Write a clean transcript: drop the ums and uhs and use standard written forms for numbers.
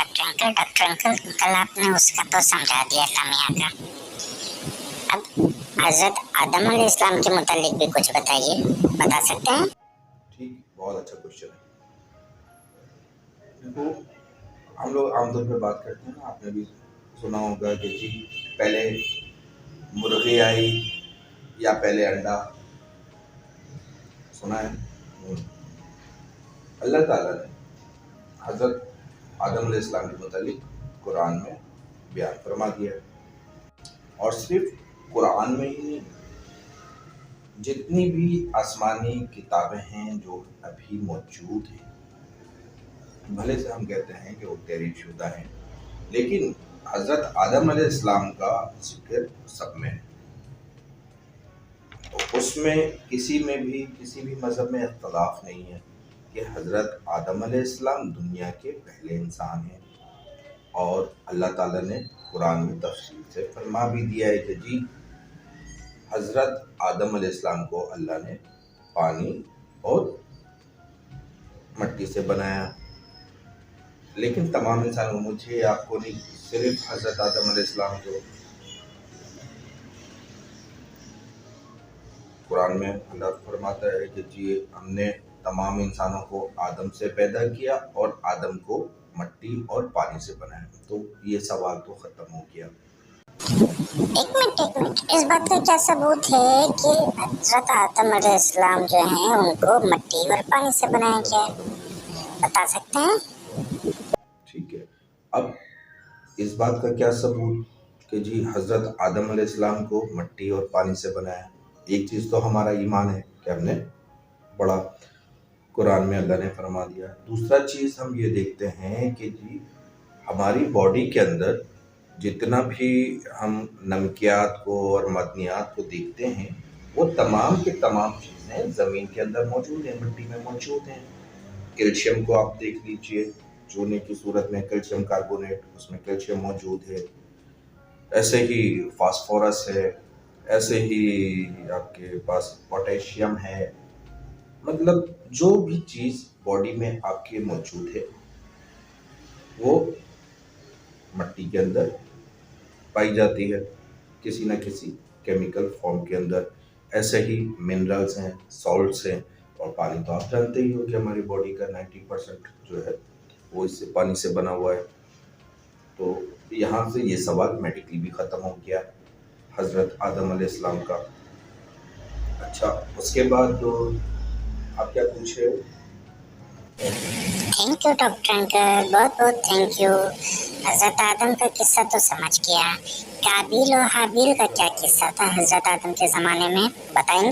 Doctor uncle कल आपने उसका तो समझा दिया लामिया का। अब हजरत आदम अलैहिस्सलाम के मुतालिक भी कुछ बताइए, बता सकते हैं? ठीक, बहुत अच्छा क्वेश्चन है। देखो, हम लोग आमतौर पे बात करते हैं ना, आपने भी सुना होगा कि जी पहले मुर्गी आई या पहले अंडा। सुना है? अल्लाह ताला ने हजरत आदम अलैहिस्सलाम के मुतालिक कुरान में बयान फरमा दिया है। और सिर्फ कुरान में ही नहीं, जितनी भी आसमानी किताबें हैं जो अभी मौजूद हैं, भले से हम कहते हैं कि वो तहरीर शुदा हैं, लेकिन हजरत आदम अलैहिस्सलाम का जिक्र सब में है। तो उसमें किसी भी मज़हब में इख्तलाफ नहीं है कि हजरत आदम अलैहिस्सलाम दुनिया के पहले इंसान हैं। और अल्लाह ताला ने कुरान में तफसील से फरमा भी दिया है कि जी हजरत आदम अलैहिस्सलाम को अल्लाह ने पानी और मट्टी से बनाया। लेकिन तमाम इंसानों, मुझे आपको नहीं, सिर्फ हजरत आदम अलैहिस्सलाम को कुरान में अल्लाह फरमाता है कि जी हमने तमाम इंसानों को आदम से पैदा किया और आदम को मट्टी और पानी से बनाया। तो ये सवाल तो ख़त्म हो गया। एक मिनट, इस बात का क्या सबूत है कि हजरत आदम अलैहिस्सलाम जो हैं उनको मट्टी और पानी से बनाया गया है, बता सकते हैं? ठीक है, अब इस बात का क्या सबूत कि जी हजरत आदम अलैहिस्सलाम को मट्टी और पानी से बनाया? एक चीज़ तो हमारा ईमान है कि हमने पढ़ा, कुरान में अल्लाह ने फरमा दिया। दूसरा चीज़ हम ये देखते हैं कि जी हमारी बॉडी के अंदर जितना भी हम नमकियात को और मदनियात को देखते हैं, वो तमाम के तमाम चीज़ें ज़मीन के अंदर मौजूद हैं, मिट्टी में मौजूद हैं। कैल्शियम को आप देख लीजिए, चूने की सूरत में कैल्शियम कार्बोनेट, उसमें कैल्शियम मौजूद है। ऐसे ही फास्फोरस है, ऐसे ही आपके पास पोटेशियम है। मतलब जो भी चीज़ बॉडी में आपके मौजूद है वो मट्टी के अंदर पाई जाती है, किसी न किसी केमिकल फॉर्म के अंदर। ऐसे ही मिनरल्स हैं, सॉल्ट्स हैं, और पानी तो आप जानते ही हो कि हमारी बॉडी का 90% जो है वो इससे पानी से बना हुआ है। तो यहाँ से ये सवाल मेडिकली भी ख़त्म हो गया हज़रत आदम अलैहिस्सलाम का। अच्छा, उसके बाद तो आप क्या पूछे? थैंक यू डॉक्टर अंकल, बहुत बहुत थैंक यू। हजरत आदम का किस्सा तो समझ गया, काबिल और हाबिल का क्या किस्सा था हजरत आदम के ज़माने में, बताएंगे?